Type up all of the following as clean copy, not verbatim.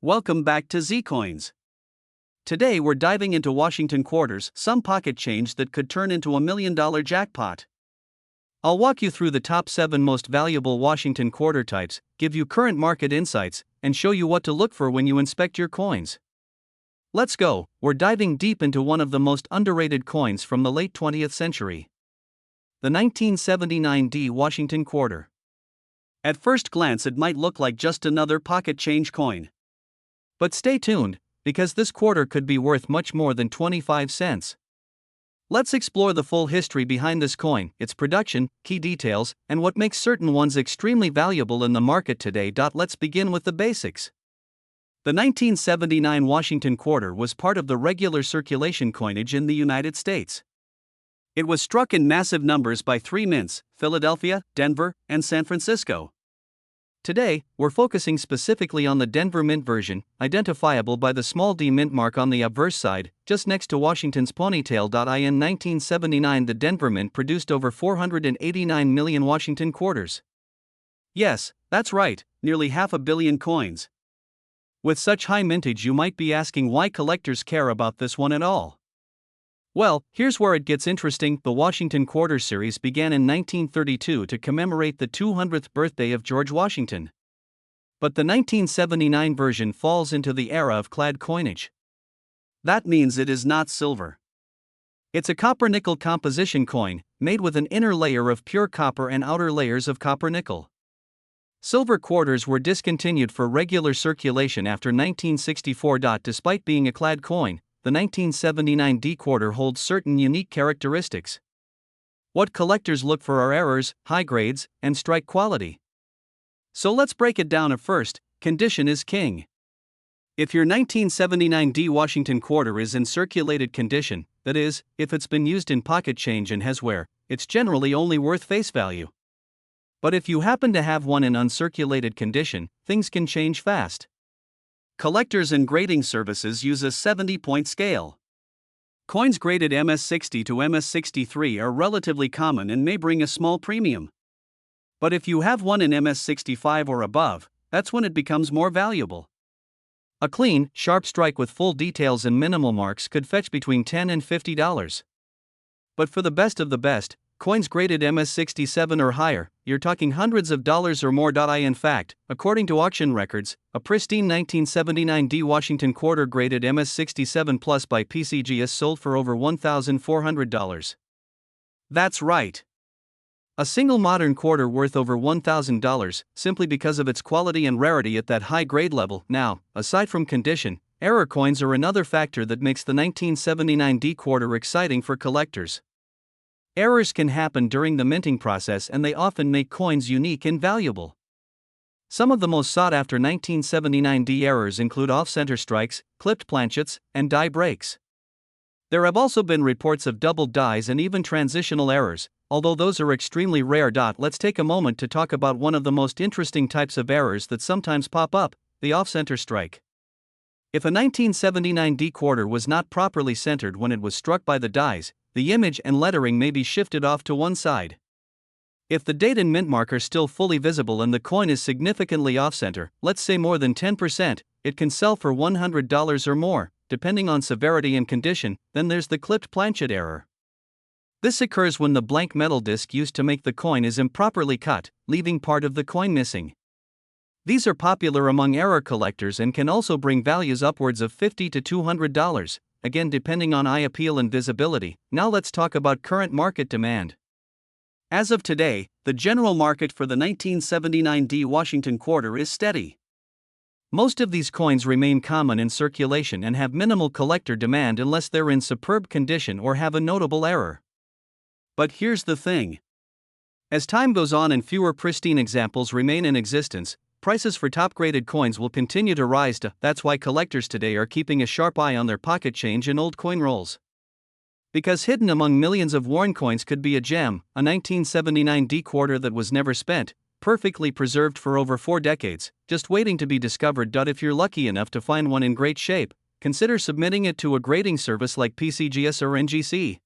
Welcome back to Zcoins. Today we're diving into Washington quarters, some pocket change that could turn into $1 million jackpot. I'll walk you through the top 7 most valuable Washington quarter types, give you current market insights, and show you what to look for when you inspect your coins. Let's go, we're diving deep into one of the most underrated coins from the late 20th century. The 1979 D Washington quarter. At first glance it might look like just another pocket change coin. But stay tuned, because this quarter could be worth much more than 25 cents. Let's explore the full history behind this coin, its production, key details, and what makes certain ones extremely valuable in the market today. Let's begin with the basics. The 1979 Washington quarter was part of the regular circulation coinage in the United States. It was struck in massive numbers by 3 mints, Philadelphia, Denver, and San Francisco. Today, we're focusing specifically on the Denver Mint version, identifiable by the small d mint mark on the obverse side, just next to Washington's ponytail. In 1979, the Denver Mint produced over 489 million Washington quarters. Yes, that's right, nearly 500 million coins. With such high mintage, you might be asking why collectors care about this one at all. Well, here's where it gets interesting. The Washington Quarter series began in 1932 to commemorate the 200th birthday of George Washington. But the 1979 version falls into the era of clad coinage. That means it is not silver. It's a copper-nickel composition coin, made with an inner layer of pure copper and outer layers of copper-nickel. Silver quarters were discontinued for regular circulation after 1964. Despite being a clad coin, the 1979 D quarter holds certain unique characteristics. What collectors look for are errors, high grades, and strike quality. So let's break it down. At first, condition is king. If your 1979 D Washington quarter is in circulated condition, that is, if it's been used in pocket change and has wear, it's generally only worth face value. But if you happen to have one in uncirculated condition, things can change fast. Collectors and grading services use a 70-point scale. Coins graded MS60 to MS63 are relatively common and may bring a small premium. But if you have one in MS65 or above, that's when it becomes more valuable. A clean, sharp strike with full details and minimal marks could fetch between $10 and $50. But for the best of the best, coins graded MS67 or higher, you're talking hundreds of dollars or more. In fact, according to auction records, a pristine 1979 D Washington quarter graded MS67 Plus by PCGS sold for over $1,400. That's right. A single modern quarter worth over $1,000, simply because of its quality and rarity at that high grade level. Now, aside from condition, error coins are another factor that makes the 1979 D quarter exciting for collectors. Errors can happen during the minting process, and they often make coins unique and valuable. Some of the most sought-after 1979 D errors include off-center strikes, clipped planchets, and die breaks. There have also been reports of doubled dies and even transitional errors, although those are extremely rare. Let's take a moment to talk about one of the most interesting types of errors that sometimes pop up, the off-center strike. If a 1979 D quarter was not properly centered when it was struck by the dies, the image and lettering may be shifted off to one side. If the date and mint mark are still fully visible and the coin is significantly off-center, let's say more than 10%, it can sell for $100 or more, depending on severity and condition. Then there's the clipped planchet error. This occurs when the blank metal disc used to make the coin is improperly cut, leaving part of the coin missing. These are popular among error collectors and can also bring values upwards of $50 to $200. Again depending on eye appeal and visibility. Now let's talk about current market demand. As of today, the general market for the 1979 D Washington quarter is steady. Most of these coins remain common in circulation and have minimal collector demand unless they're in superb condition or have a notable error. But here's the thing. As time goes on and fewer pristine examples remain in existence, prices for top-graded coins will continue to rise. That's why collectors today are keeping a sharp eye on their pocket change and old coin rolls. Because hidden among millions of worn coins could be a gem, a 1979 D quarter that was never spent, perfectly preserved for over 4 decades, just waiting to be discovered. If you're lucky enough to find one in great shape, consider submitting it to a grading service like PCGS or NGC.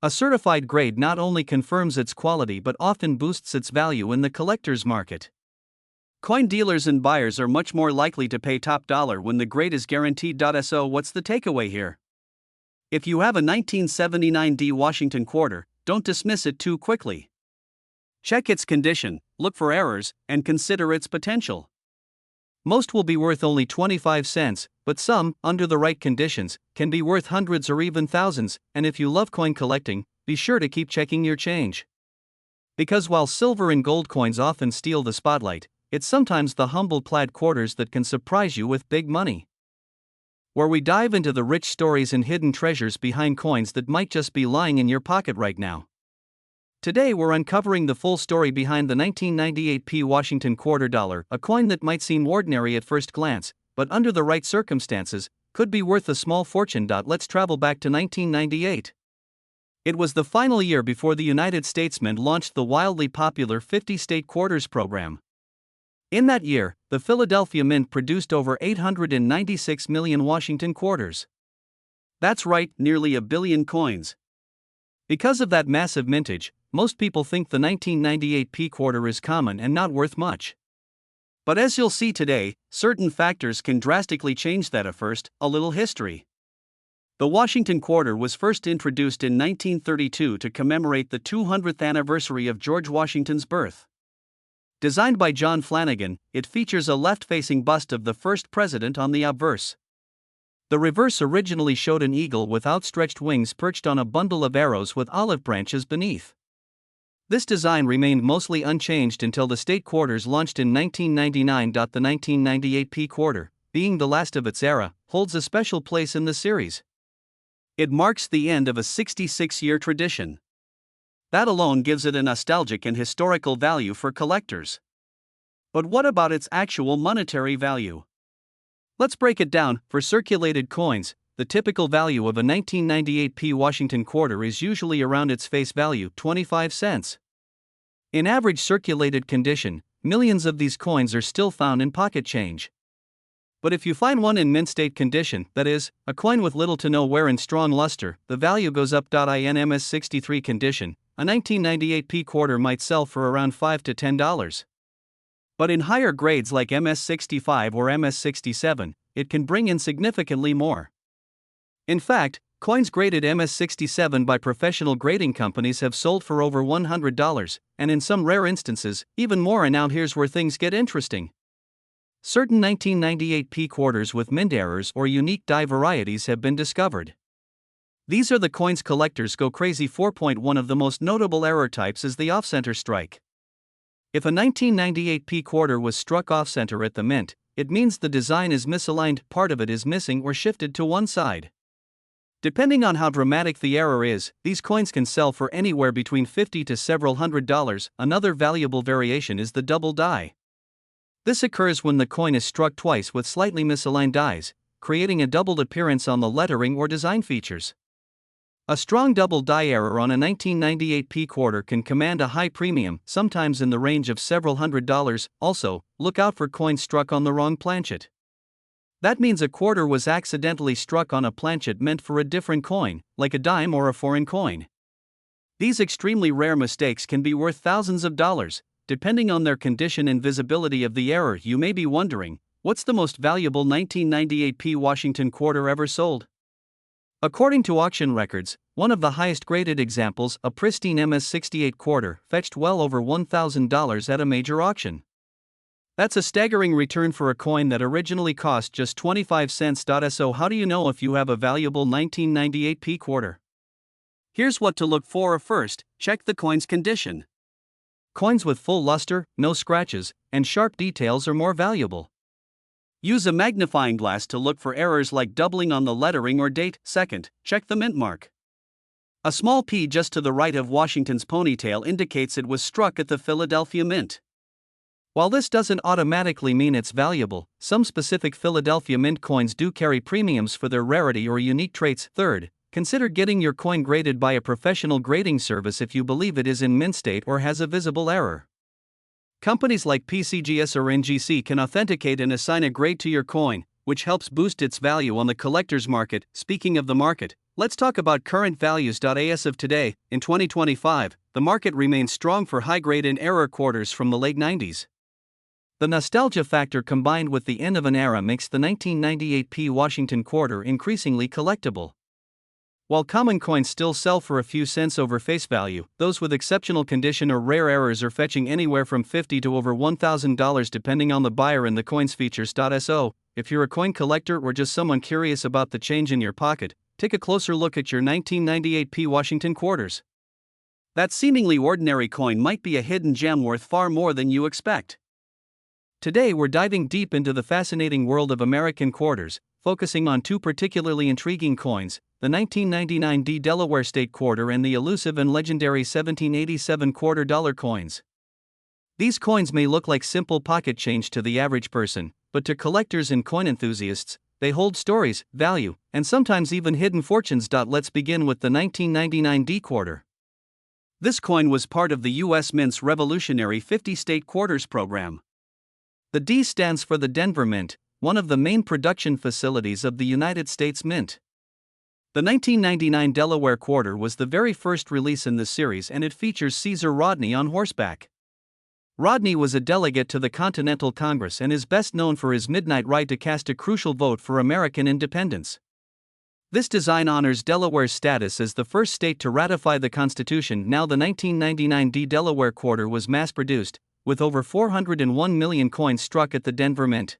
A certified grade not only confirms its quality but often boosts its value in the collector's market. Coin dealers and buyers are much more likely to pay top dollar when the grade is guaranteed. So, what's the takeaway here? If you have a 1979 D Washington quarter, don't dismiss it too quickly. Check its condition, look for errors, and consider its potential. Most will be worth only 25 cents, but some, under the right conditions, can be worth hundreds or even thousands, and if you love coin collecting, be sure to keep checking your change. Because while silver and gold coins often steal the spotlight, it's sometimes the humble plaid quarters that can surprise you with big money. Where we dive into the rich stories and hidden treasures behind coins that might just be lying in your pocket right now. Today we're uncovering the full story behind the 1998 P Washington quarter dollar, a coin that might seem ordinary at first glance, but under the right circumstances, could be worth a small fortune. Let's travel back to 1998. It was the final year before the United States Mint launched the wildly popular 50-state quarters program. In that year, the Philadelphia Mint produced over 896 million Washington quarters. That's right, nearly a billion coins. Because of that massive mintage, most people think the 1998 P quarter is common and not worth much. But as you'll see today, certain factors can drastically change that. First, a little history. The Washington quarter was first introduced in 1932 to commemorate the 200th anniversary of George Washington's birth. Designed by John Flanagan, it features a left-facing bust of the first president on the obverse. The reverse originally showed an eagle with outstretched wings perched on a bundle of arrows with olive branches beneath. This design remained mostly unchanged until the state quarters launched in 1999. The 1998 P quarter, being the last of its era, holds a special place in the series. It marks the end of a 66-year tradition. That alone gives it a nostalgic and historical value for collectors. But what about its actual monetary value? Let's break it down. For circulated coins, the typical value of a 1998 P Washington quarter is usually around its face value, 25 cents. In average circulated condition, millions of these coins are still found in pocket change. But if you find one in mint state condition, that is, a coin with little to no wear and strong luster, the value goes up. In MS63 condition, a 1998 P quarter might sell for around $5 to $10. But in higher grades like MS65 or MS67, it can bring in significantly more. In fact, coins graded MS67 by professional grading companies have sold for over $100, and in some rare instances, even more. And now here's where things get interesting. Certain 1998 P quarters with mint errors or unique die varieties have been discovered. These are the coins collectors go crazy for. One of the most notable error types is the off-center strike. If a 1998 P quarter was struck off-center at the mint, it means the design is misaligned, part of it is missing or shifted to one side. Depending on how dramatic the error is, these coins can sell for anywhere between $50 to several $100. Another valuable variation is the double die. This occurs when the coin is struck twice with slightly misaligned dies, creating a doubled appearance on the lettering or design features. A strong double die error on a 1998 P quarter can command a high premium, sometimes in the range of several $100s. Also, look out for coins struck on the wrong planchet. That means a quarter was accidentally struck on a planchet meant for a different coin, like a dime or a foreign coin. These extremely rare mistakes can be worth thousands of dollars, depending on their condition and visibility of the error. You may be wondering, what's the most valuable 1998 P Washington quarter ever sold? According to auction records, one of the highest graded examples, a pristine MS68 quarter, fetched well over $1,000 at a major auction. That's a staggering return for a coin that originally cost just 25 cents. So how do you know if you have a valuable 1998 P quarter? Here's what to look for. First, check the coin's condition. Coins with full luster, no scratches, and sharp details are more valuable. Use a magnifying glass to look for errors like doubling on the lettering or date. Second, check the mint mark. A small P just to the right of Washington's ponytail indicates it was struck at the Philadelphia Mint. While this doesn't automatically mean it's valuable, some specific Philadelphia Mint coins do carry premiums for their rarity or unique traits. Third, consider getting your coin graded by a professional grading service if you believe it is in mint state or has a visible error. Companies like PCGS or NGC can authenticate and assign a grade to your coin, which helps boost its value on the collector's market. Speaking of the market, let's talk about current values. As of today, in 2025, the market remains strong for high-grade and error quarters from the late 90s. The nostalgia factor combined with the end of an era makes the 1998 P Washington quarter increasingly collectible. While common coins still sell for a few cents over face value, those with exceptional condition or rare errors are fetching anywhere from $50 to over $1,000 depending on the buyer and the coin's features. So, if you're a coin collector or just someone curious about the change in your pocket, take a closer look at your 1998 P Washington quarters. That seemingly ordinary coin might be a hidden gem worth far more than you expect. Today we're diving deep into the fascinating world of American quarters, focusing on two particularly intriguing coins, the 1999 D Delaware State Quarter and the elusive and legendary 1787 quarter dollar coins. These coins may look like simple pocket change to the average person, but to collectors and coin enthusiasts, they hold stories, value, and sometimes even hidden fortunes. Let's begin with the 1999 D Quarter. This coin was part of the U.S. Mint's revolutionary 50-state quarters program. The D stands for the Denver Mint, one of the main production facilities of the United States Mint. The 1999 Delaware Quarter was the very first release in the series, and it features Caesar Rodney on horseback. Rodney was a delegate to the Continental Congress and is best known for his midnight ride to cast a crucial vote for American independence. This design honors Delaware's status as the first state to ratify the Constitution. Now, the 1999 D Delaware Quarter was mass-produced, with over 401 million coins struck at the Denver Mint.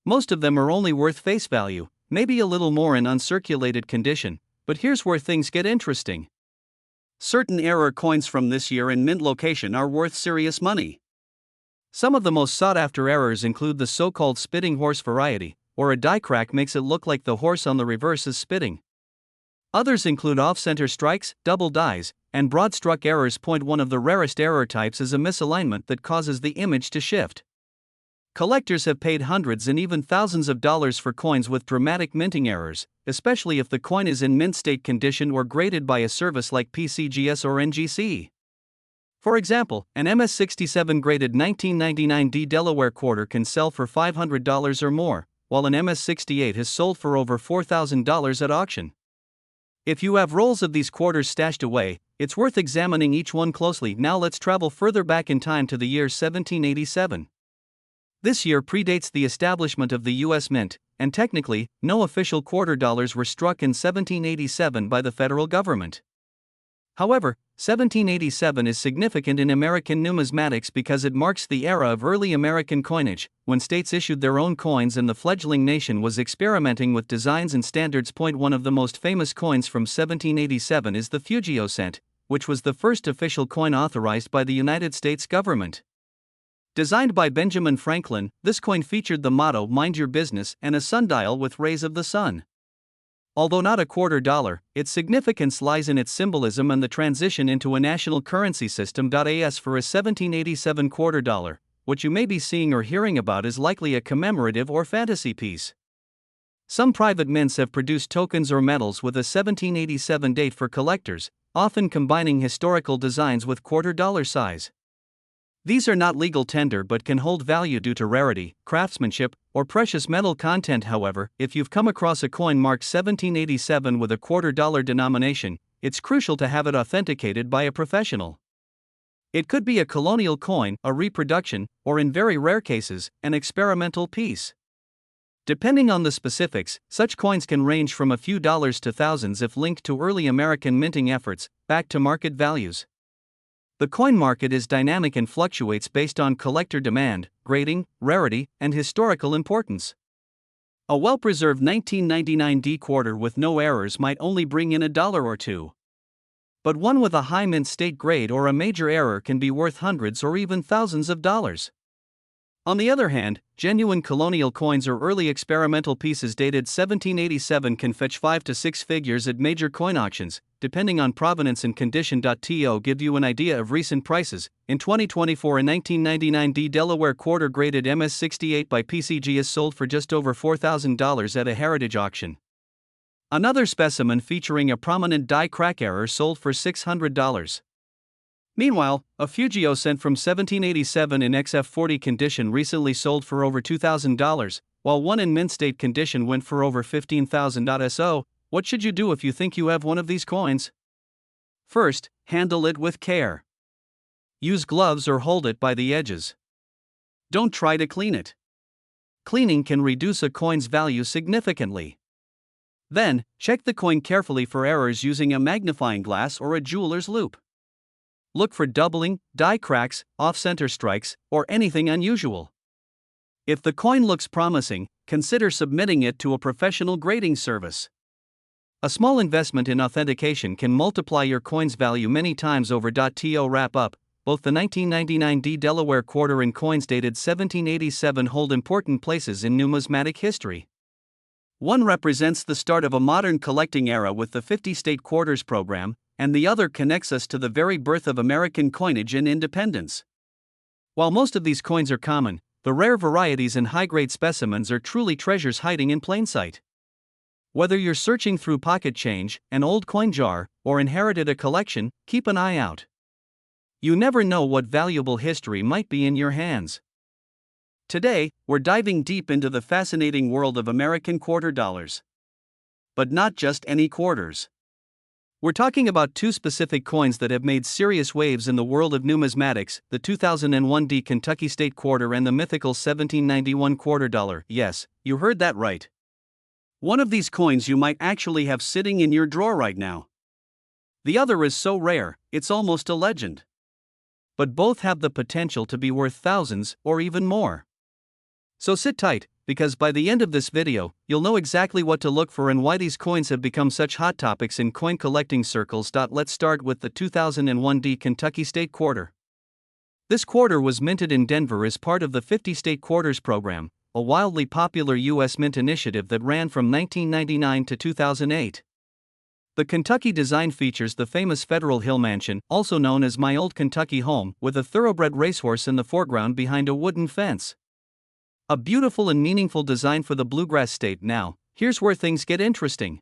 Most of them are only worth face value, maybe a little more in uncirculated condition, but here's where things get interesting. Certain error coins from this year in mint location are worth serious money. Some of the most sought-after errors include the so-called spitting horse variety, or a die crack makes it look like the horse on the reverse is spitting. Others include off-center strikes, double dies, and broad-struck errors. One of the rarest error types is a misalignment that causes the image to shift. Collectors have paid hundreds and even thousands of dollars for coins with dramatic minting errors, especially if the coin is in mint state condition or graded by a service like PCGS or NGC. For example, an MS-67 graded 1999 D Delaware Quarter can sell for $500 or more, while an MS-68 has sold for over $4,000 at auction. If you have rolls of these quarters stashed away, it's worth examining each one closely. Now let's travel further back in time to the year 1787. This year predates the establishment of the U.S. Mint, and technically, no official quarter dollars were struck in 1787 by the federal government. However, 1787 is significant in American numismatics because it marks the era of early American coinage, when states issued their own coins and the fledgling nation was experimenting with designs and standards. One of the most famous coins from 1787 is the Fugio cent, which was the first official coin authorized by the United States government. Designed by Benjamin Franklin, this coin featured the motto "Mind Your Business" and a sundial with rays of the sun. Although not a quarter dollar, its significance lies in its symbolism and the transition into a national currency system. As for a 1787 quarter dollar, what you may be seeing or hearing about is likely a commemorative or fantasy piece. Some private mints have produced tokens or medals with a 1787 date for collectors, often combining historical designs with quarter dollar size. These are not legal tender but can hold value due to rarity, craftsmanship, or precious metal content. However, if you've come across a coin marked 1787 with a quarter dollar denomination, it's crucial to have it authenticated by a professional. It could be a colonial coin, a reproduction, or in very rare cases, an experimental piece. Depending on the specifics, such coins can range from a few dollars to thousands if linked to early American minting efforts, back to market values. The coin market is dynamic and fluctuates based on collector demand, grading, rarity, and historical importance. A well-preserved 1999 D quarter with no errors might only bring in $1 or $2. But one with a high mint state grade or a major error can be worth hundreds or even thousands of dollars. On the other hand, genuine colonial coins or early experimental pieces dated 1787 can fetch 5 to 6 figures at major coin auctions, depending on provenance and condition. To give you an idea of recent prices, in 2024 a 1999 D Delaware Quarter graded MS-68 by PCGS sold for just over $4,000 at a heritage auction. Another specimen featuring a prominent die crack error sold for $600. Meanwhile, a Fugio cent from 1787 in XF40 condition recently sold for over $2,000, while one in mint state condition went for over $15,000. So, what should you do if you think you have one of these coins? First, handle it with care. Use gloves or hold it by the edges. Don't try to clean it. Cleaning can reduce a coin's value significantly. Then, check the coin carefully for errors using a magnifying glass or a jeweler's loupe. Look for doubling, die cracks, off-center strikes, or anything unusual. If the coin looks promising, consider submitting it to a professional grading service. A small investment in authentication can multiply your coin's value many times over. To wrap up, both the 1999 Delaware quarter and coins dated 1787 hold important places in numismatic history. One represents the start of a modern collecting era with the 50-state quarters program, and the other connects us to the very birth of American coinage and independence. While most of these coins are common, the rare varieties and high-grade specimens are truly treasures hiding in plain sight. Whether you're searching through pocket change, an old coin jar, or inherited a collection, keep an eye out. You never know what valuable history might be in your hands. Today, we're diving deep into the fascinating world of American quarter dollars. But not just any quarters. We're talking about two specific coins that have made serious waves in the world of numismatics, the 2001 Kentucky State Quarter and the mythical 1791 quarter dollar. Yes, you heard that right. One of these coins you might actually have sitting in your drawer right now. The other is so rare, it's almost a legend. But both have the potential to be worth thousands or even more. So sit tight, because by the end of this video, you'll know exactly what to look for and why these coins have become such hot topics in coin collecting circles. Let's start with the 2001 Kentucky State Quarter. This quarter was minted in Denver as part of the 50 State Quarters program, a wildly popular U.S. mint initiative that ran from 1999 to 2008. The Kentucky design features the famous Federal Hill Mansion, also known as My Old Kentucky Home, with a thoroughbred racehorse in the foreground behind a wooden fence. A beautiful and meaningful design for the bluegrass state. Now, here's where things get interesting.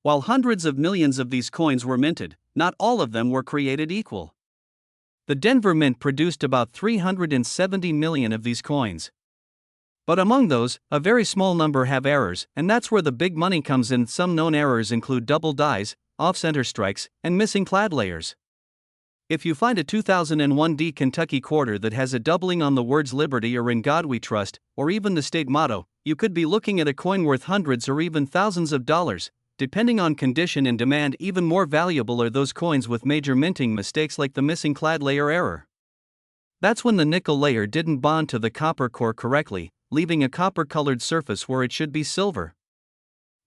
While hundreds of millions of these coins were minted, not all of them were created equal. The Denver Mint produced about 370 million of these coins. But among those, a very small number have errors, and that's where the big money comes in. Some known errors include double dies, off-center strikes, and missing clad layers. If you find a 2001 Kentucky quarter that has a doubling on the words Liberty or In God We Trust, or even the state motto, you could be looking at a coin worth hundreds or even thousands of dollars, depending on condition and demand. Even more valuable are those coins with major minting mistakes like the missing clad layer error. That's when the nickel layer didn't bond to the copper core correctly, leaving a copper-colored surface where it should be silver.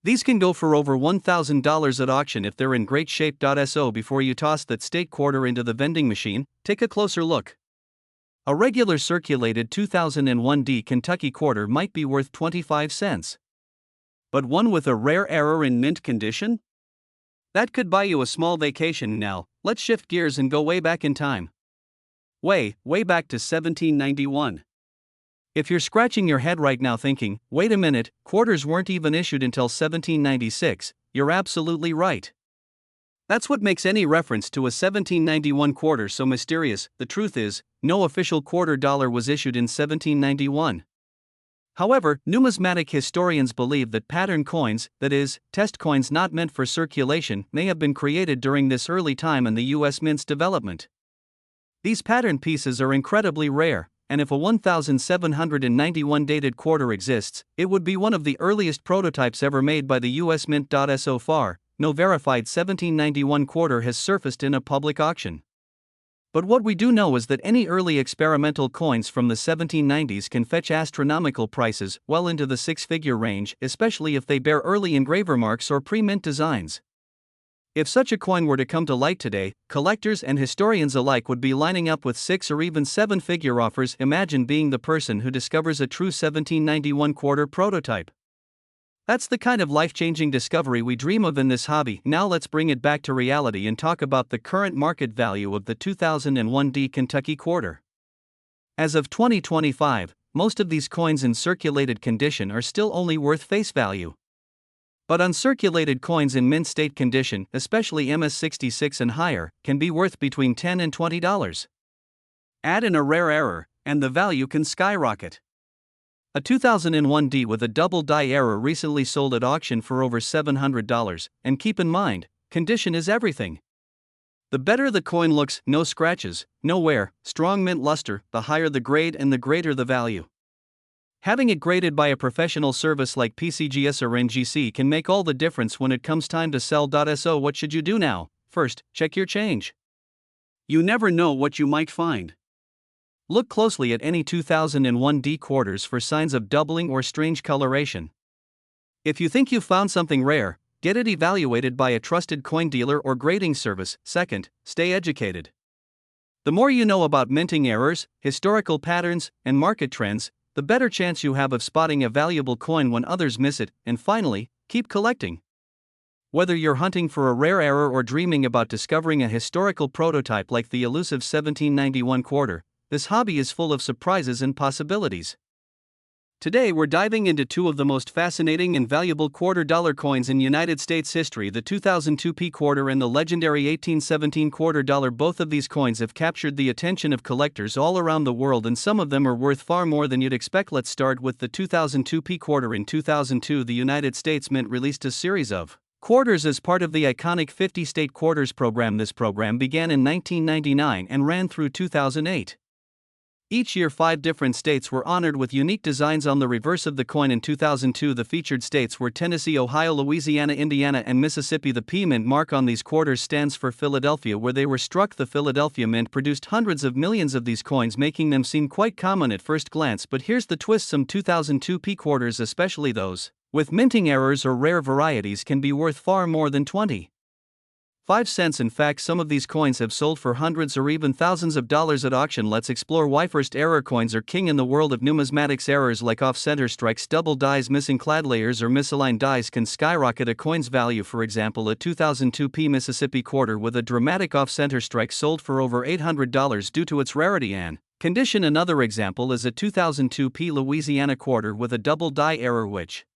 These can go for over $1,000 at auction if they're in great shape. So before you toss that state quarter into the vending machine, take a closer look. A regular circulated 2001 Kentucky quarter might be worth 25 cents. But one with a rare error in mint condition? That could buy you a small vacation. Now, let's shift gears and go way back in time. Way back to 1791. If you're scratching your head right now thinking, wait a minute, quarters weren't even issued until 1796, you're absolutely right. That's what makes any reference to a 1791 quarter so mysterious. The truth is, no official quarter dollar was issued in 1791. However, numismatic historians believe that pattern coins, that is, test coins not meant for circulation, may have been created during this early time in the U.S. mint's development. These pattern pieces are incredibly rare, and if a 1791 dated quarter exists, it would be one of the earliest prototypes ever made by the U.S. Mint. So far, no verified 1791 quarter has surfaced in a public auction. But what we do know is that any early experimental coins from the 1790s can fetch astronomical prices, well into the six-figure range, especially if they bear early engraver marks or pre-mint designs. If such a coin were to come to light today, collectors and historians alike would be lining up with six or even seven-figure offers. Imagine being the person who discovers a true 1791 quarter prototype. That's the kind of life-changing discovery we dream of in this hobby. Now let's bring it back to reality and talk about the current market value of the 2001 Kentucky quarter. As of 2025, most of these coins in circulated condition are still only worth face value. But uncirculated coins in mint state condition, especially MS66 and higher, can be worth between $10 and $20. Add in a rare error, and the value can skyrocket. A 2001 with a double die error recently sold at auction for over $700, and keep in mind, condition is everything. The better the coin looks, no scratches, no wear, strong mint luster, the higher the grade and the greater the value. Having it graded by a professional service like PCGS or NGC can make all the difference when it comes time to sell. So what should you do now? First, check your change. You never know what you might find. Look closely at any 2001 D quarters for signs of doubling or strange coloration. If you think you found something rare, get it evaluated by a trusted coin dealer or grading service. Second, stay educated. The more you know about minting errors, historical patterns, and market trends, the better chance you have of spotting a valuable coin when others miss it. And finally, keep collecting. Whether you're hunting for a rare error or dreaming about discovering a historical prototype like the elusive 1791 quarter, this hobby is full of surprises and possibilities. Today we're diving into two of the most fascinating and valuable quarter-dollar coins in United States history, the 2002 P quarter and the legendary 1817 quarter dollar. Both of these coins have captured the attention of collectors all around the world, and some of them are worth far more than you'd expect. Let's start with the 2002 P quarter. In 2002, the United States Mint released a series of quarters as part of the iconic 50-state quarters program. This program began in 1999 and ran through 2008. Each year 5 different states were honored with unique designs on the reverse of the coin. In 2002, the featured states were Tennessee, Ohio, Louisiana, Indiana, and Mississippi. The P Mint mark on these quarters stands for Philadelphia, where they were struck. The Philadelphia Mint produced hundreds of millions of these coins, making them seem quite common at first glance. But here's the twist: some 2002 P quarters, especially those with minting errors or rare varieties, can be worth far more than 25 cents. In fact, some of these coins have sold for hundreds or even thousands of dollars at auction. Let's explore why. First, error coins are king in the world of numismatics. Errors like off-center strikes, double dies, missing clad layers, or misaligned dies can skyrocket a coin's value. For example, a 2002 P Mississippi quarter with a dramatic off-center strike sold for over $800 due to its rarity and condition. Another example is a 2002 P Louisiana quarter with a double die error which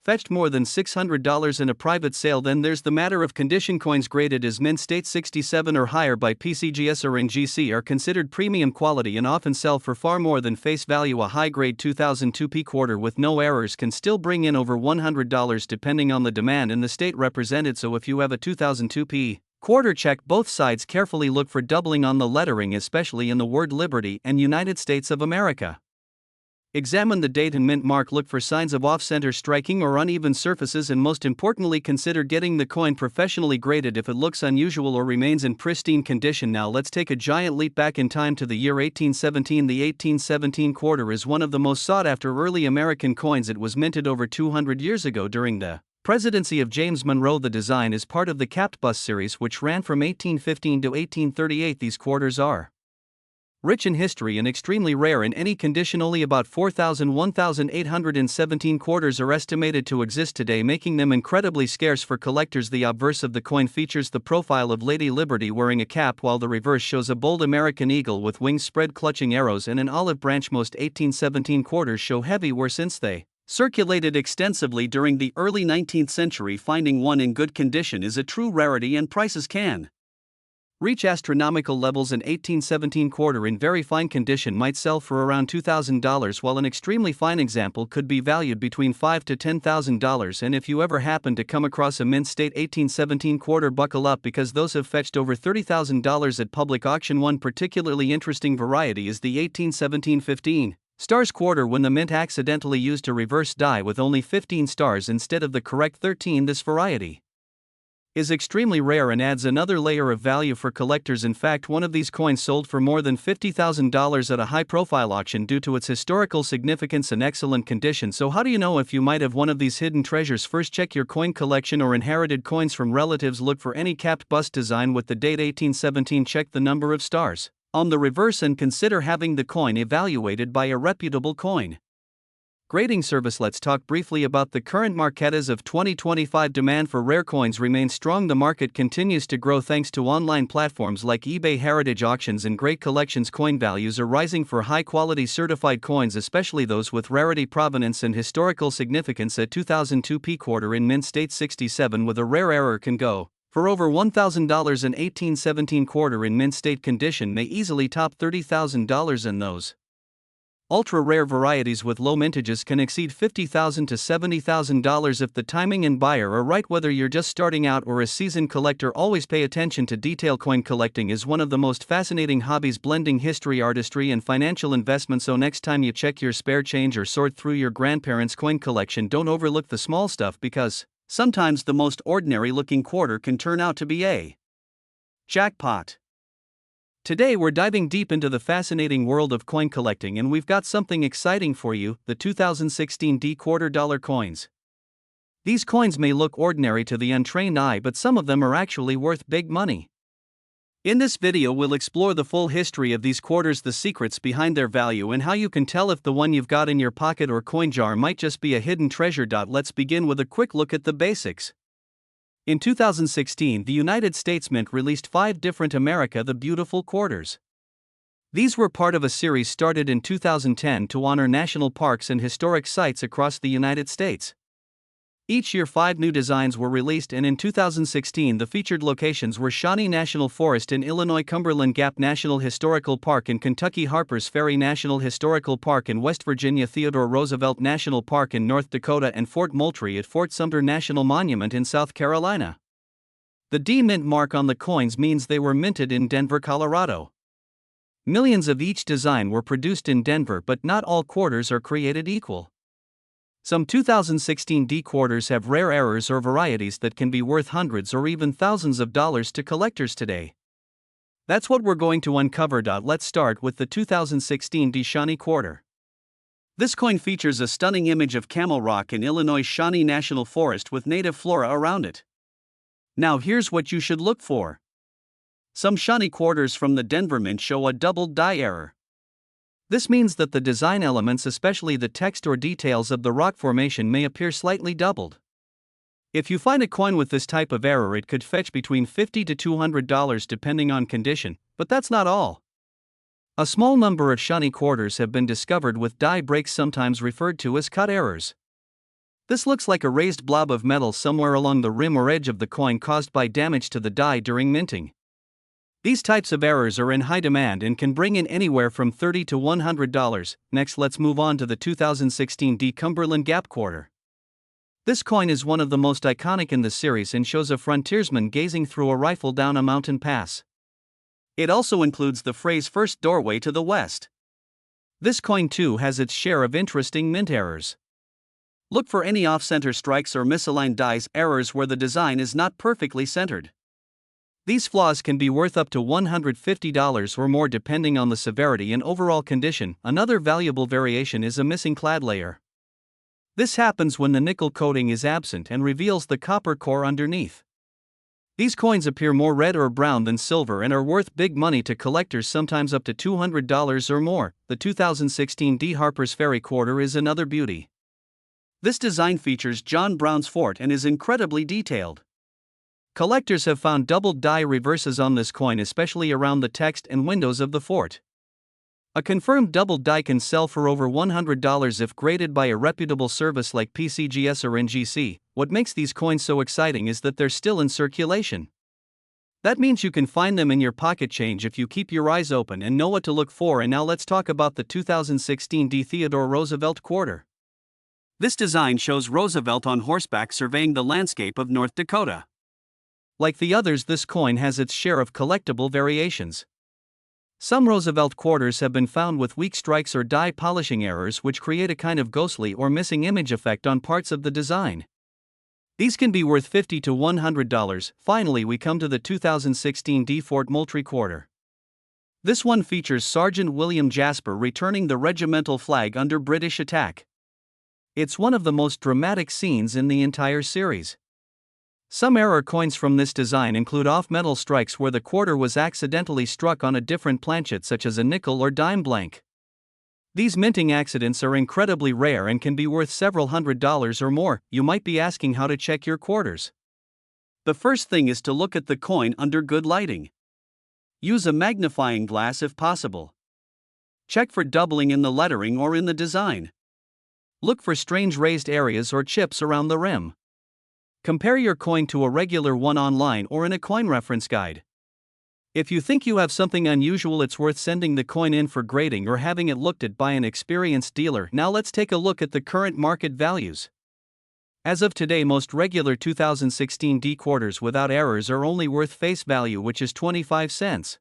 fetched more than $600 in a private sale. Then there's the matter of condition. Coins graded as mint state 67 or higher by PCGS or NGC are considered premium quality and often sell for far more than face value. A high-grade 2002 P quarter with no errors can still bring in over $100 depending on the demand and the state represented. So if you have a 2002 P quarter, check both sides carefully. Look for doubling on the lettering, especially in the word Liberty and United States of America. Examine the date and mint mark. Look for signs of off-center striking or uneven surfaces, and most importantly, consider getting the coin professionally graded if it looks unusual or remains in pristine condition. Now let's take a giant leap back in time to the year 1817. The 1817 quarter is one of the most sought-after early American coins. It was minted over 200 years ago during the presidency of James Monroe. The design is part of the capped bust series, which ran from 1815 to 1838. These quarters are rich in history and extremely rare in any condition. Only about 1,817 quarters are estimated to exist today, making them incredibly scarce for collectors. The obverse of the coin features the profile of Lady Liberty wearing a cap, while the reverse shows a bold American eagle with wings spread clutching arrows and an olive branch. Most 1817 quarters show heavy wear since they circulated extensively during the early 19th century. Finding one in good condition is a true rarity, and prices can reach astronomical levels. An 1817 quarter in very fine condition might sell for around $2,000, while an extremely fine example could be valued between $5,000 to $10,000. And if you ever happen to come across a mint state 1817 quarter, buckle up, because those have fetched over $30,000 at public auction. One particularly interesting variety is the 1817 15 stars quarter, when the mint accidentally used a reverse die with only 15 stars instead of the correct 13. This variety is extremely rare and adds another layer of value for collectors. In fact, one of these coins sold for more than $50,000 at a high-profile auction due to its historical significance and excellent condition. So how do you know if you might have one of these hidden treasures? First, check your coin collection or inherited coins from relatives. Look for any capped bust design with the date 1817. Check the number of stars on the reverse and consider having the coin evaluated by a reputable coin grading service. Let's talk briefly about the current market as of 2025. Demand for rare coins remains strong. The market continues to grow thanks to online platforms like eBay, heritage auctions, and great collections. Coin values are rising for high-quality certified coins, especially those with rarity, provenance, and historical significance. A 2002 P quarter in mint state 67 with a rare error can go for over $1,000. An 1817 quarter in mint state condition may easily top $30,000, and those Ultra-rare varieties with low mintages can exceed $50,000 to $70,000 if the timing and buyer are right. Whether you're just starting out or a seasoned collector, always pay attention to detail. Coin collecting is one of the most fascinating hobbies, blending history, artistry, and financial investment. So next time you check your spare change or sort through your grandparents' coin collection, don't overlook the small stuff, because sometimes the most ordinary-looking quarter can turn out to be a jackpot. Today we're diving deep into the fascinating world of coin collecting, and we've got something exciting for you: the 2016 D quarter dollar coins. These coins may look ordinary to the untrained eye, but some of them are actually worth big money. In this video we'll explore the full history of these quarters, the secrets behind their value, and how you can tell if the one you've got in your pocket or coin jar might just be a hidden treasure. Let's begin with a quick look at the basics. In 2016, the United States Mint released 5 different America the Beautiful quarters. These were part of a series started in 2010 to honor national parks and historic sites across the United States. Each year 5 new designs were released, and in 2016 the featured locations were Shawnee National Forest in Illinois, Cumberland Gap National Historical Park in Kentucky, Harpers Ferry National Historical Park in West Virginia, Theodore Roosevelt National Park in North Dakota, and Fort Moultrie at Fort Sumter National Monument in South Carolina. The D Mint mark on the coins means they were minted in Denver, Colorado. Millions of each design were produced in Denver, but not all quarters are created equal. Some 2016 D quarters have rare errors or varieties that can be worth hundreds or even thousands of dollars to collectors today. That's what we're going to uncover. Let's start with the 2016 D Shawnee quarter. This coin features a stunning image of Camel Rock in Illinois' Shawnee National Forest with native flora around it. Now here's what you should look for. Some Shawnee quarters from the Denver Mint show a doubled die error. This means that the design elements, especially the text or details of the rock formation, may appear slightly doubled. If you find a coin with this type of error, it could fetch between $50 to $200 depending on condition, but that's not all. A small number of Shawnee quarters have been discovered with die breaks, sometimes referred to as cut errors. This looks like a raised blob of metal somewhere along the rim or edge of the coin caused by damage to the die during minting. These types of errors are in high demand and can bring in anywhere from $30 to $100. Next, let's move on to the 2016 D Cumberland Gap quarter. This coin is one of the most iconic in the series and shows a frontiersman gazing through a rifle down a mountain pass. It also includes the phrase "first doorway to the west." This coin too has its share of interesting mint errors. Look for any off-center strikes or misaligned dies, errors where the design is not perfectly centered. These flaws can be worth up to $150 or more depending on the severity and overall condition. Another valuable variation is a missing clad layer. This happens when the nickel coating is absent and reveals the copper core underneath. These coins appear more red or brown than silver and are worth big money to collectors, sometimes up to $200 or more. The 2016 D Harpers Ferry quarter is another beauty. This design features John Brown's fort and is incredibly detailed. Collectors have found doubled die reverses on this coin, especially around the text and windows of the fort. A confirmed doubled die can sell for over $100 if graded by a reputable service like PCGS or NGC. What makes these coins so exciting is that they're still in circulation. That means you can find them in your pocket change if you keep your eyes open and know what to look for. And now let's talk about the 2016 D Theodore Roosevelt quarter. This design shows Roosevelt on horseback surveying the landscape of North Dakota. Like the others, this coin has its share of collectible variations. Some Roosevelt quarters have been found with weak strikes or die polishing errors, which create a kind of ghostly or missing image effect on parts of the design. These can be worth $50 to $100. Finally, we come to the 2016 D Fort Moultrie quarter. This one features Sergeant William Jasper returning the regimental flag under British attack. It's one of the most dramatic scenes in the entire series. Some error coins from this design include off-metal strikes where the quarter was accidentally struck on a different planchet, such as a nickel or dime blank. These minting accidents are incredibly rare and can be worth several $100s or more. You might be asking how to check your quarters. The first thing is to look at the coin under good lighting. Use a magnifying glass if possible. Check for doubling in the lettering or in the design. Look for strange raised areas or chips around the rim. Compare your coin to a regular one online or in a coin reference guide. If you think you have something unusual, it's worth sending the coin in for grading or having it looked at by an experienced dealer. Now let's take a look at the current market values. As of today, most regular 2016 D quarters without errors are only worth face value, which is 25 cents.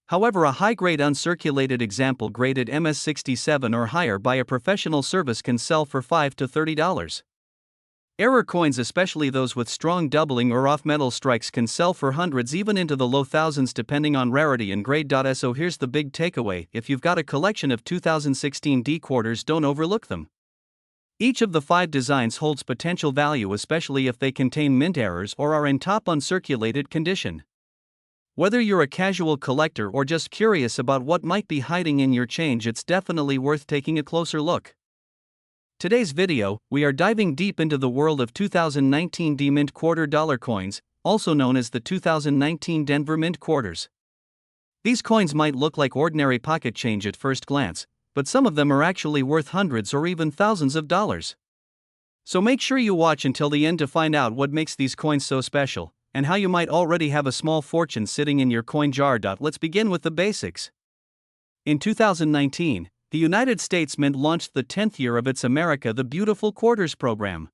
However, a high-grade uncirculated example graded MS67 or higher by a professional service can sell for $5 to $30. Error coins, especially those with strong doubling or off-metal strikes, can sell for hundreds, even into the low thousands depending on rarity and grade. So here's the big takeaway: if you've got a collection of 2016 D quarters, don't overlook them. Each of the 5 designs holds potential value, especially if they contain mint errors or are in top uncirculated condition. Whether you're a casual collector or just curious about what might be hiding in your change, it's definitely worth taking a closer look. Today's video, we are diving deep into the world of 2019 D Mint quarter dollar coins, also known as the 2019 Denver Mint quarters. These coins might look like ordinary pocket change at first glance, but some of them are actually worth hundreds or even thousands of dollars. So make sure you watch until the end to find out what makes these coins so special, and how you might already have a small fortune sitting in your coin jar. Let's begin with the basics. In 2019, the United States Mint launched the 10th year of its America the Beautiful Quarters program.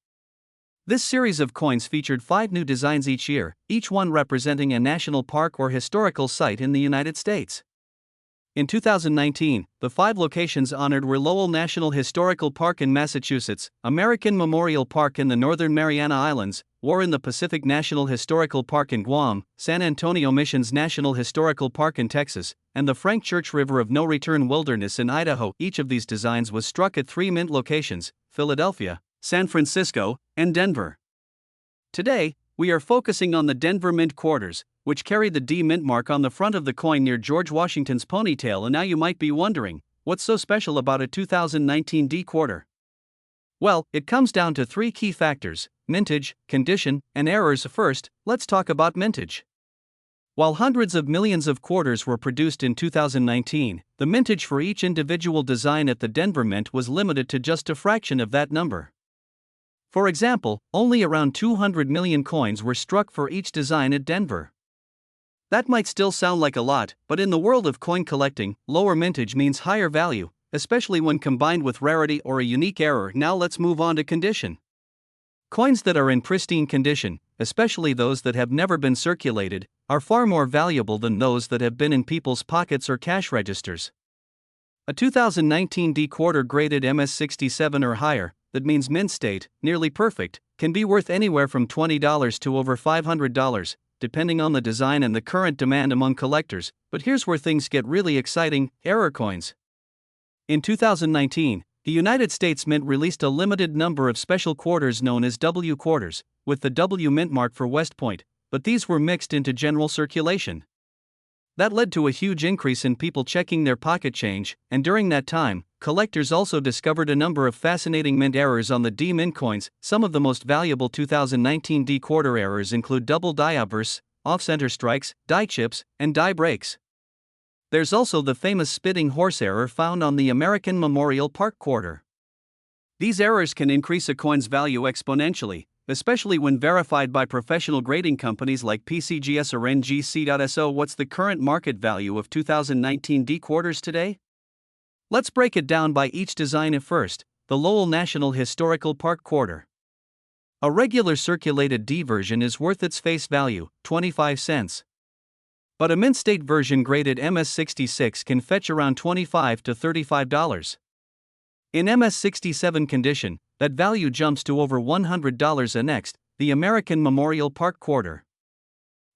This series of coins featured 5 new designs each year, each one representing a national park or historical site in the United States. In 2019, the 5 locations honored were Lowell National Historical Park in Massachusetts, American Memorial Park in the Northern Mariana Islands, Warren the Pacific National Historical Park in Guam, San Antonio Missions National Historical Park in Texas, and the Frank Church River of No Return Wilderness in Idaho. Each of these designs was struck at 3 mint locations: Philadelphia, San Francisco, and Denver. Today, we are focusing on the Denver Mint quarters, which carry the D Mint mark on the front of the coin near George Washington's ponytail. And now you might be wondering, what's so special about a 2019 D quarter? Well, it comes down to 3 key factors: mintage, condition, and errors. First, let's talk about mintage. While hundreds of millions of quarters were produced in 2019, the mintage for each individual design at the Denver Mint was limited to just a fraction of that number. For example, only around 200 million coins were struck for each design at Denver. That might still sound like a lot, but in the world of coin collecting, lower mintage means higher value, especially when combined with rarity or a unique error. Now let's move on to condition. Coins that are in pristine condition, especially those that have never been circulated, are far more valuable than those that have been in people's pockets or cash registers. A 2019 D quarter graded MS67 or higher, that means mint state, nearly perfect, can be worth anywhere from $20 to over $500, depending on the design and the current demand among collectors. But here's where things get really exciting: error coins. In 2019, the United States Mint released a limited number of special quarters known as W quarters, with the W mint mark for West Point, but these were mixed into general circulation. That led to a huge increase in people checking their pocket change, and during that time, collectors also discovered a number of fascinating mint errors on the D Mint coins. Some of the most valuable 2019 D quarter errors include double die obverse, off-center strikes, die chips, and die breaks. There's also the famous spitting horse error found on the American Memorial Park quarter. These errors can increase a coin's value exponentially, especially when verified by professional grading companies like PCGS or NGC. So what's the current market value of 2019 D quarters today? Let's break it down by each design. At first, the Lowell National Historical Park quarter. A regular circulated D version is worth its face value, 25 cents. But a mint state version graded MS66 can fetch around $25 to $35. In MS67 condition, that value jumps to over $100. Next, the American Memorial Park quarter.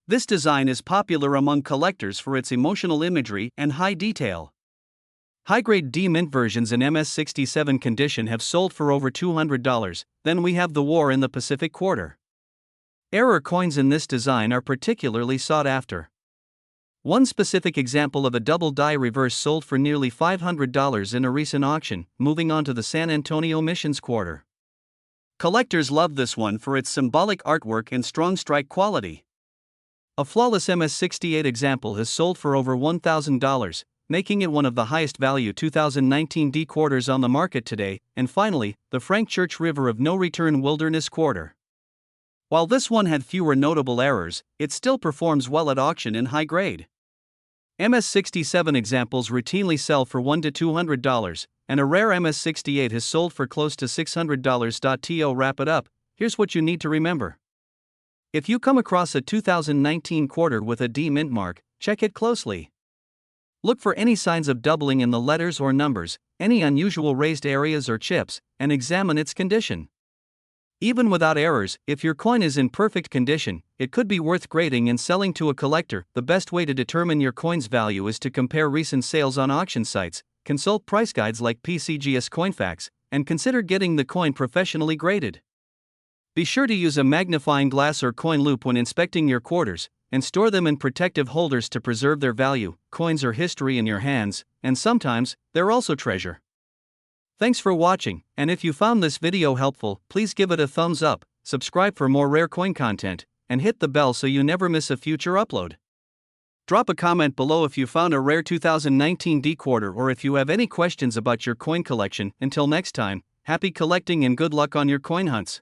This design is popular among collectors for its emotional imagery and high detail. High-grade D Mint versions in MS67 condition have sold for over $200. Then we have the War in the Pacific quarter. Error coins in this design are particularly sought after. One specific example of a double die reverse sold for nearly $500 in a recent auction. Moving on to the San Antonio Missions quarter. Collectors love this one for its symbolic artwork and strong strike quality. A flawless MS68 example has sold for over $1,000, making it one of the highest value 2019 D quarters on the market today. And finally, the Frank Church River of No Return Wilderness quarter. While this one had fewer notable errors, it still performs well at auction in high grade. MS-67 examples routinely sell for $100 to $200, and a rare MS-68 has sold for close to $600. To wrap it up, here's what you need to remember. If you come across a 2019 quarter with a D mint mark, check it closely. Look for any signs of doubling in the letters or numbers, any unusual raised areas or chips, and examine its condition. Even without errors, if your coin is in perfect condition, it could be worth grading and selling to a collector. The best way to determine your coin's value is to compare recent sales on auction sites, consult price guides like PCGS Coinfax, and consider getting the coin professionally graded. Be sure to use a magnifying glass or coin loupe when inspecting your quarters, and store them in protective holders to preserve their value. Coins are history in your hands, and sometimes, they're also treasure. Thanks for watching, and if you found this video helpful, please give it a thumbs up, subscribe for more rare coin content, and hit the bell so you never miss a future upload. Drop a comment below if you found a rare 2019 D quarter or if you have any questions about your coin collection. Until next time, happy collecting and good luck on your coin hunts.